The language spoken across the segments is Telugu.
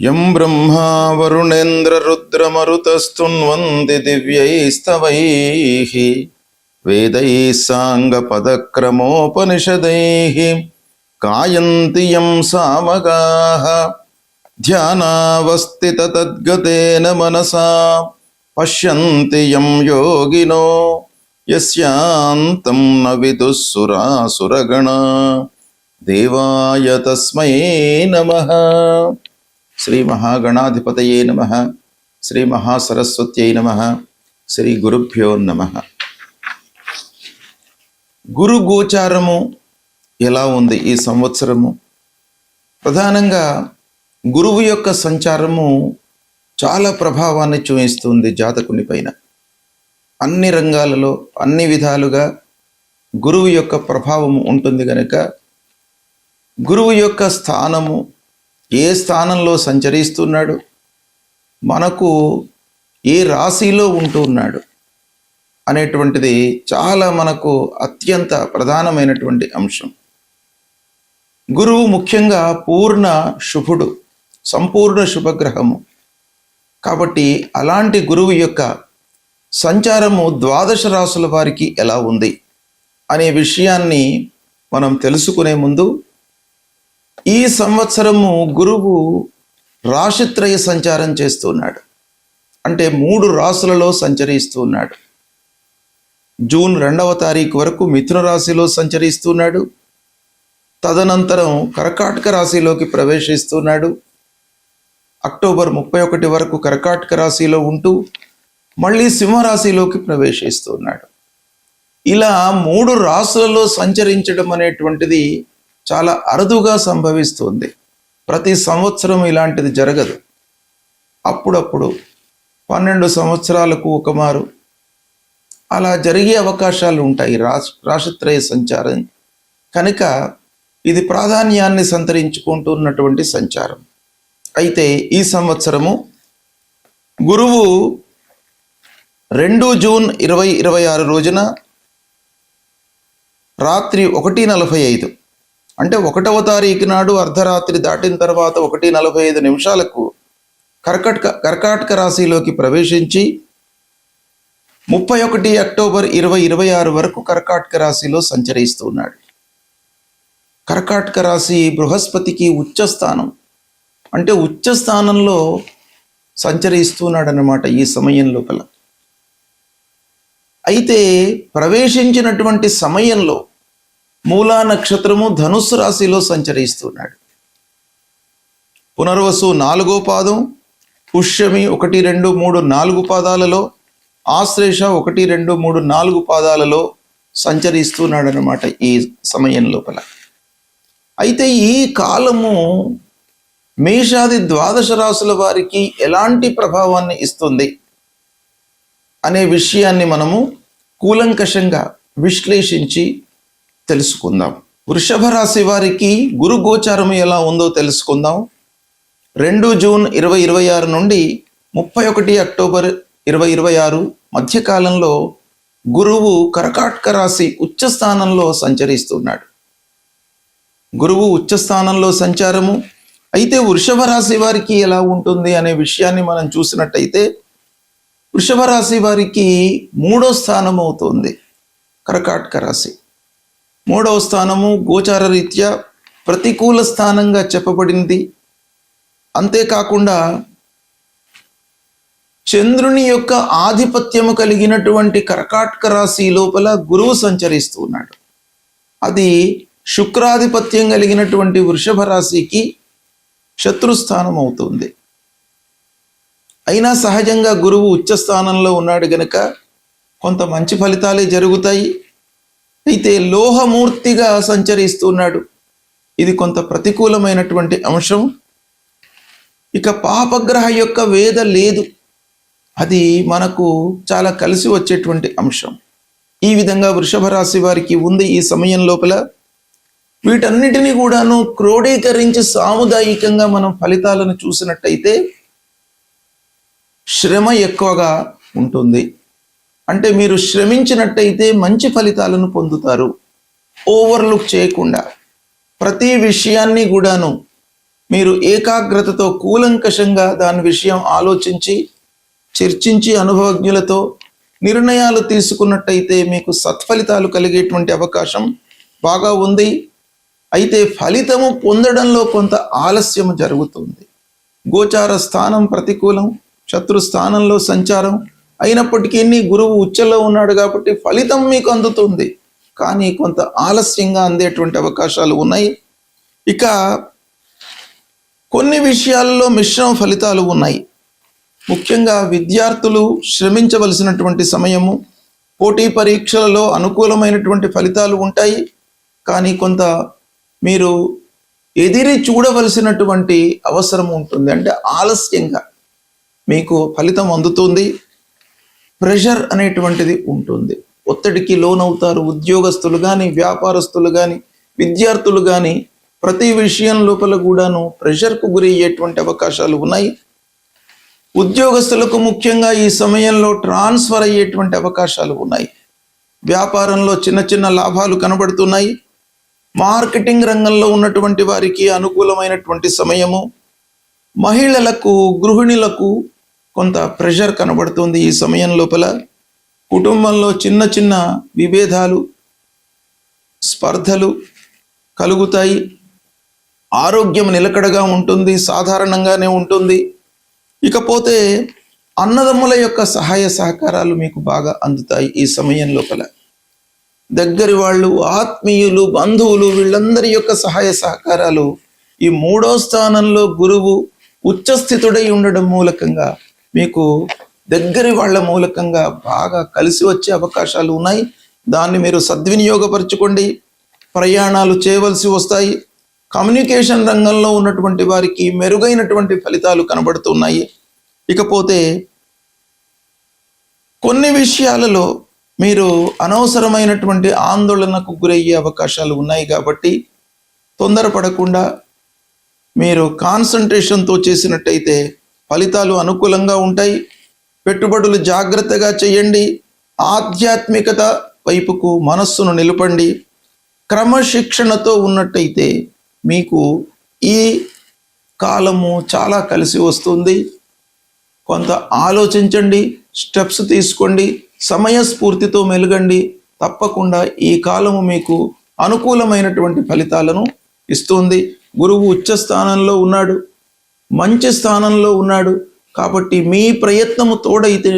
యం బ్రహ్మా వరుణేంద్రరుద్రమరుతస్తున్వంది దివ్యైస్తవైః వేదైః సాంగపదక్రమోపనిషదైః గాయంతి యం సామగాః ధ్యానావస్థితతద్గతేన మనసా పశ్యంతి యం యోగినో యస్యాంతం న విదుః సురాసురగణా దేవాయ తస్మై నమః. శ్రీ మహాగణాధిపతయే నమః. శ్రీ మహాసరస్వత్యై నమః. శ్రీ గురుభ్యో నమః. గురు గోచారము ఎలా ఉంది ఈ సంవత్సరము? ప్రధానంగా గురువు యొక్క సంచారము చాలా ప్రభావాన్ని చూపిస్తుంది జాతకుని పైన. అన్ని రంగాలలో అన్ని విధాలుగా గురువు యొక్క ప్రభావము ఉంటుంది కనుక గురువు యొక్క స్థానము ఏ స్థానంలో సంచరిస్తున్నాడు, మనకు ఏ రాశిలో ఉంటున్నాడు అనేటువంటిది చాలా మనకు అత్యంత ప్రధానమైనటువంటి అంశం. గురువు ముఖ్యంగా పూర్ణ శుభుడు, సంపూర్ణ శుభగ్రహము. కాబట్టి అలాంటి గురువు యొక్క సంచారము ద్వాదశ రాశుల వారికి ఎలా ఉంది అనే విషయాన్ని మనం తెలుసుకునే ముందు, ఈ సంవత్సరము గురువు రాశిత్రయ సంచారం చేస్తున్నాడు. అంటే 3 రాశులలో సంచరిస్తున్నాడు. జూన్ 2వ తారీఖు వరకు మిథున రాశిలో సంచరిస్తున్నాడు. తదనంతరం కర్కాటక రాశిలోకి ప్రవేశిస్తున్నాడు. అక్టోబర్ 31 వరకు కర్కాటక రాశిలో ఉంటూ మళ్ళీ సింహరాశిలోకి ప్రవేశిస్తున్నాడు. ఇలా 3 రాశులలో సంచరించడం అనేటువంటిది చాలా అరుదుగా సంభవిస్తుంది. ప్రతి సంవత్సరం ఇలాంటిది జరగదు. అప్పుడప్పుడు 12 సంవత్సరాలకు ఒకమారు అలా జరిగే అవకాశాలు ఉంటాయి రాశిత్రయ సంచారం కనుక ఇది ప్రాధాన్యాన్ని సంతరించుకుంటున్నటువంటి సంచారం. అయితే ఈ సంవత్సరము గురువు 2 జూన్ 2026 రోజున రాత్రి 1:45 అంటే 1వ తారీఖు నాడు అర్ధరాత్రి దాటిన తర్వాత 1:45 నిమిషాలకు కర్కాటక రాశిలోకి ప్రవేశించి 31 అక్టోబర్ 2026 వరకు కర్కాటక రాశిలో సంచరిస్తున్నాడు. కర్కాటక రాశి బృహస్పతికి ఉచ్చస్థానం, అంటే ఉచ్చస్థానంలో సంచరిస్తున్నాడు అన్నమాట ఈ సమయం లోపల. అయితే ప్రవేశించినటువంటి సమయంలో మూలా నక్షత్రము ధనుస్సు రాశిలో సంచరిస్తున్నాడు. పునర్వసు 4వ పాదం, పుష్యమి 1, 2, 3, 4 పాదాలలో, ఆశ్లేష 1, 2, 3, 4 పాదాలలో సంచరిస్తున్నాడు అన్నమాట ఈ సమయం లోపల. అయితే ఈ కాలము మేషాది ద్వాదశ రాశుల వారికి ఎలాంటి ప్రభావాన్ని ఇస్తుంది అనే విషయాన్ని మనము కూలంకషంగా విశ్లేషించి తెలుసుకుందాం. వృషభ రాశి వారికి గురు గోచారం ఎలా ఉందో తెలుసుకుందాం. 2 జూన్ 2026 నుండి 31 అక్టోబర్ 2026 మధ్యకాలంలో గురువు కర్కాటక రాశి ఉచ్చస్థానంలో సంచరిస్తున్నాడు. గురువు ఉచ్చస్థానంలో సంచారము. అయితే వృషభ రాశి వారికి ఎలా ఉంటుంది అనే విషయాన్ని మనం చూసినట్టయితే వృషభ రాశి వారికి 3వ స్థానం అవుతుంది కర్కాటక రాశి. 3వ స్థానము గోచార రీత్యా ప్రతికూల స్థానంగా చెప్పబడింది. అంతేకాకుండా చంద్రుని యొక్క ఆధిపత్యము కలిగినటువంటి కర్కాటక రాశి లోపల గురువు సంచరిస్తున్నాడు. అది శుక్రాధిపత్యం కలిగినటువంటి వృషభ రాశికి శత్రుస్థానం అవుతుంది. అయినా సహజంగా గురువు ఉచ్చస్థానంలో ఉన్నాడు గనుక కొంత మంచి ఫలితాలే జరుగుతాయి. అయితే లోహమూర్తిగా సంచరిస్తున్నాడు, ఇది కొంత ప్రతికూలమైనటువంటి అంశం. ఇక పాపగ్రహ యొక్క వేద లేదు, అది మనకు చాలా కలిసి వచ్చేటువంటి అంశం. ఈ విధంగా వృషభ రాశి వారికి ఉంది ఈ సమయం లోపల. వీటన్నిటినీ కూడాను క్రోడీకరించి సాముదాయికంగా మనం ఫలితాలను చూసినట్టయితే శ్రమ ఎక్కువగా ఉంటుంది. అంటే మీరు శ్రమించినట్టయితే మంచి ఫలితాలను పొందుతారు. ఓవర్లుక్ చేయకుండా ప్రతి విషయాన్ని కూడాను మీరు ఏకాగ్రతతో కూలంకషంగా దాని విషయం ఆలోచించి చర్చించి అనుభవజ్ఞులతో నిర్ణయాలు తీసుకున్నట్టయితే మీకు సత్ఫలితాలు కలిగేటువంటి అవకాశం బాగా ఉంది. అయితే ఫలితము పొందడంలో కొంత ఆలస్యం జరుగుతుంది. గోచార స్థానం ప్రతికూలం, శత్రు స్థానంలో సంచారం అయినప్పటికీ గురువు ఉచ్చలో ఉన్నాడు కాబట్టి ఫలితం మీకు అందుతుంది, కానీ కొంత ఆలస్యంగా అందేటువంటి అవకాశాలు ఉన్నాయి. ఇక కొన్ని విషయాలలో మిశ్రమ ఫలితాలు ఉన్నాయి. ముఖ్యంగా విద్యార్థులు శ్రమించవలసినటువంటి సమయము, పోటీ పరీక్షలలో అనుకూలమైనటువంటి ఫలితాలు ఉంటాయి, కానీ కొంత మీరు ఎదిరి చూడవలసినటువంటి అవసరం ఉంటుంది. అంటే ఆలస్యంగా మీకు ఫలితం అందుతుంది. ప్రెషర్ అనేటువంటిది ఉంటుంది, ఒత్తిడికి లోనవుతారు. ఉద్యోగస్తులు కానీ, వ్యాపారస్తులు కానీ, విద్యార్థులు కానీ ప్రతి విషయం లోపల కూడాను ప్రెషర్కు గురి అయ్యేటువంటి అవకాశాలు ఉన్నాయి. ఉద్యోగస్తులకు ముఖ్యంగా ఈ సమయంలో ట్రాన్స్ఫర్ అయ్యేటువంటి అవకాశాలు ఉన్నాయి. వ్యాపారంలో చిన్న చిన్న లాభాలు కనబడుతున్నాయి. మార్కెటింగ్ రంగంలో ఉన్నటువంటి వారికి అనుకూలమైనటువంటి సమయము. మహిళలకు, గృహిణులకు కొంత ప్రెషర్ కనబడుతుంది ఈ సమయం లోపల. కుటుంబంలో చిన్న చిన్న విభేదాలు, స్పర్ధలు కలుగుతాయి. ఆరోగ్యం నిలకడగా ఉంటుంది, సాధారణంగానే ఉంటుంది. ఇకపోతే అన్నదమ్ముల యొక్క సహాయ సహకారాలు మీకు బాగా అందుతాయి ఈ సమయం లోపల. దగ్గరి వాళ్ళు, ఆత్మీయులు, బంధువులు వీళ్ళందరి యొక్క సహాయ సహకారాలు ఈ 3వ స్థానంలో గురువు ఉచ్చస్థితుడై ఉండడం మూలకంగా మీకు దగ్గరి వాళ్ళ మూలకంగా బాగా కలిసి వచ్చే అవకాశాలు ఉన్నాయి. దాన్ని మీరు సద్వినియోగపరచుకోండి. ప్రయాణాలు చేయవలసి వస్తాయి. కమ్యూనికేషన్ రంగంలో ఉన్నటువంటి వారికి మెరుగైనటువంటి ఫలితాలు కనబడుతున్నాయి. ఇకపోతే కొన్ని విషయాలలో మీరు అనవసరమైనటువంటి ఆందోళనకు గురయ్యే అవకాశాలు ఉన్నాయి కాబట్టి తొందరపడకుండా మీరు కాన్సంట్రేషన్తో చేసినట్టయితే ఫలితాలు అనుకూలంగా ఉంటాయి. పెట్టుబడులు జాగ్రత్తగా చేయండి. ఆధ్యాత్మికత వైపుకు మనస్సును నిలపండి. క్రమశిక్షణతో ఉన్నట్టయితే మీకు ఈ కాలము చాలా కలిసి వస్తుంది. కొంత ఆలోచించండి, స్టెప్స్ తీసుకోండి, సమయస్ఫూర్తితో మెలగండి. తప్పకుండా ఈ కాలము మీకు అనుకూలమైనటువంటి ఫలితాలను ఇస్తుంది. గురువు ఉచ్చ స్థానంలో ఉన్నాడు, మంచి స్థానంలో ఉన్నాడు కాబట్టి మీ ప్రయత్నము తోడైతే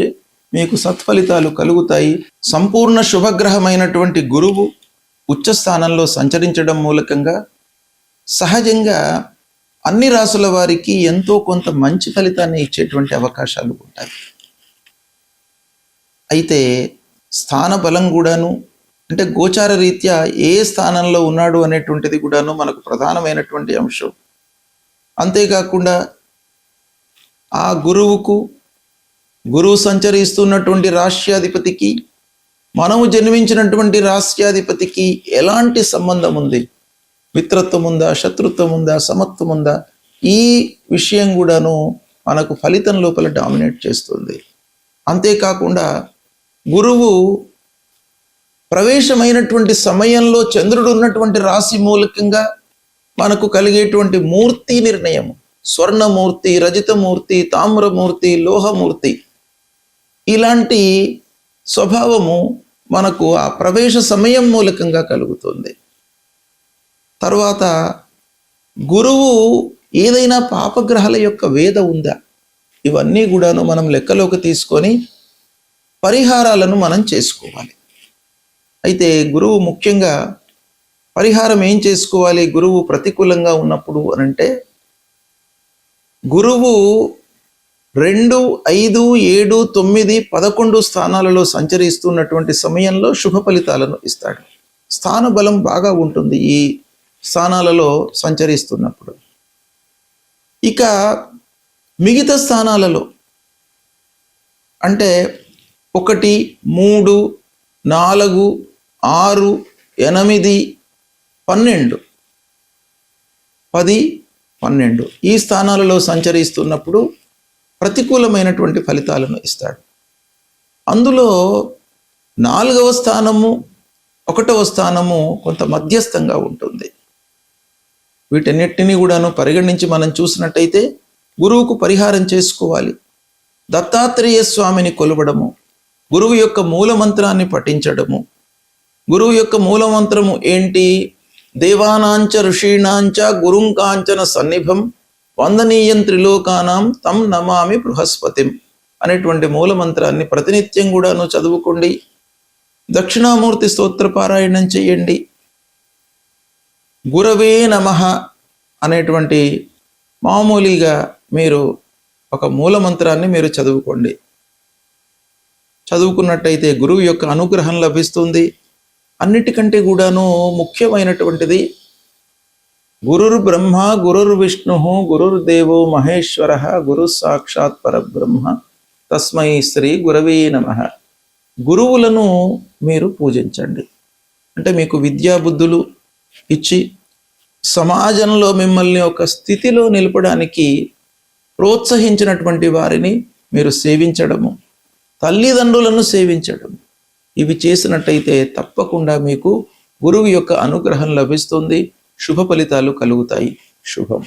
మీకు సత్ఫలితాలు కలుగుతాయి. సంపూర్ణ శుభగ్రహమైనటువంటి గురువు ఉచ్చ స్థానంలో సంచరించడం మూలకంగా సహజంగా అన్ని రాసుల వారికి ఎంతో కొంత మంచి ఫలితాన్ని ఇచ్చేటువంటి అవకాశాలు ఉంటాయి. అయితే స్థాన బలం కూడాను, అంటే గోచార రీత్యా ఏ స్థానంలో ఉన్నాడు అనేటువంటిది కూడాను మనకు ప్రధానమైనటువంటి అంశం. అంతేకాకుండా ఆ గురువు సంచరిస్తున్నటువంటి రాష్ట్రాధిపతికి, మనము జన్మించినటువంటి రాష్ట్రాధిపతికి ఎలాంటి సంబంధం ఉంది, మిత్రత్వం ఉందా, శత్రుత్వం ఉందా, సమత్వం ఉందా, ఈ విషయం కూడాను మనకు ఫలితం లోపల డామినేట్ చేస్తుంది. అంతేకాకుండా గురువు ప్రవేశమైనటువంటి సమయంలో చంద్రుడు ఉన్నటువంటి రాశి మూలకంగా మనకు కలిగేటువంటి మూర్తి నిర్ణయం, స్వర్ణమూర్తి, రజితమూర్తి, తామ్రమూర్తి, లోహమూర్తి, ఇలాంటి స్వభావము మనకు ఆ ప్రవేశ సమయం మూలకంగా కలుగుతుంది. తర్వాత గురువు ఏదైనా పాపగ్రహాల యొక్క వేద ఉందా, ఇవన్నీ కూడాను మనం లెక్కలోకి తీసుకొని పరిహారాలను మనం చేసుకోవాలి. అయితే గురువు ముఖ్యంగా పరిహారం ఏం చేసుకోవాలి గురువు ప్రతికూలంగా ఉన్నప్పుడు అనంటే, గురువు 2, 5, 7, 9, 11 స్థానాలలో సంచరిస్తున్నటువంటి సమయంలో శుభ ఫలితాలను ఇస్తాడు. స్థాన బలం బాగా ఉంటుంది ఈ స్థానాలలో సంచరిస్తున్నప్పుడు. ఇక మిగతా స్థానాలలో అంటే 1, 3, 4, 6, 8, 12, 10, 12 ఈ స్థానాలలో సంచరిస్తున్నప్పుడు ప్రతికూలమైనటువంటి ఫలితాలను ఇస్తాడు. అందులో 4వ స్థానము, 1వ స్థానము కొంత మధ్యస్థంగా ఉంటుంది. వీటన్నిటినీ కూడాను పరిగణించి మనం చూసినట్టయితే గురువుకు పరిహారం చేసుకోవాలి. దత్తాత్రేయ స్వామిని కొలవడము, గురువు యొక్క మూలమంత్రాన్ని పఠించడము. గురువు యొక్క మూలమంత్రము ఏంటి? దేవానాంచ ఋషీణాంచ గురుంకాంచన సన్నిభం వందనీయం త్రిలోకానాం తం నమామి బృహస్పతిం అనేటువంటి మూలమంత్రాన్ని ప్రతినిత్యం కూడాను చదువుకోండి. దక్షిణామూర్తి స్తోత్ర పారాయణం చేయండి. గురవే నమః అనేటువంటి మామూలుగా మీరు ఒక మూలమంత్రాన్ని మీరు చదువుకోండి. చదువుకున్నట్టయితే గురువు యొక్క అనుగ్రహం లభిస్తుంది. అన్నిటికంటే కూడాను ముఖ్యమైనటువంటిది గురుర్ బ్రహ్మ గురుర్ విష్ణు గురుర్దేవో మహేశ్వర గురు సాక్షాత్ పరబ్రహ్మ తస్మై శ్రీ గురవే నమః. గురువులను మీరు పూజించండి. అంటే మీకు విద్యాబుద్ధులు ఇచ్చి సమాజంలో మిమ్మల్ని ఒక స్థితిలో నిలపడానికి ప్రోత్సహించినటువంటి వారిని మీరు సేవించడము, తల్లిదండ్రులను సేవించడం, ఇవి చేసినట్టయితే తప్పకుండా మీకు గురువు యొక్క అనుగ్రహం లభిస్తుంది. శుభ ఫలితాలు కలుగుతాయి. శుభం.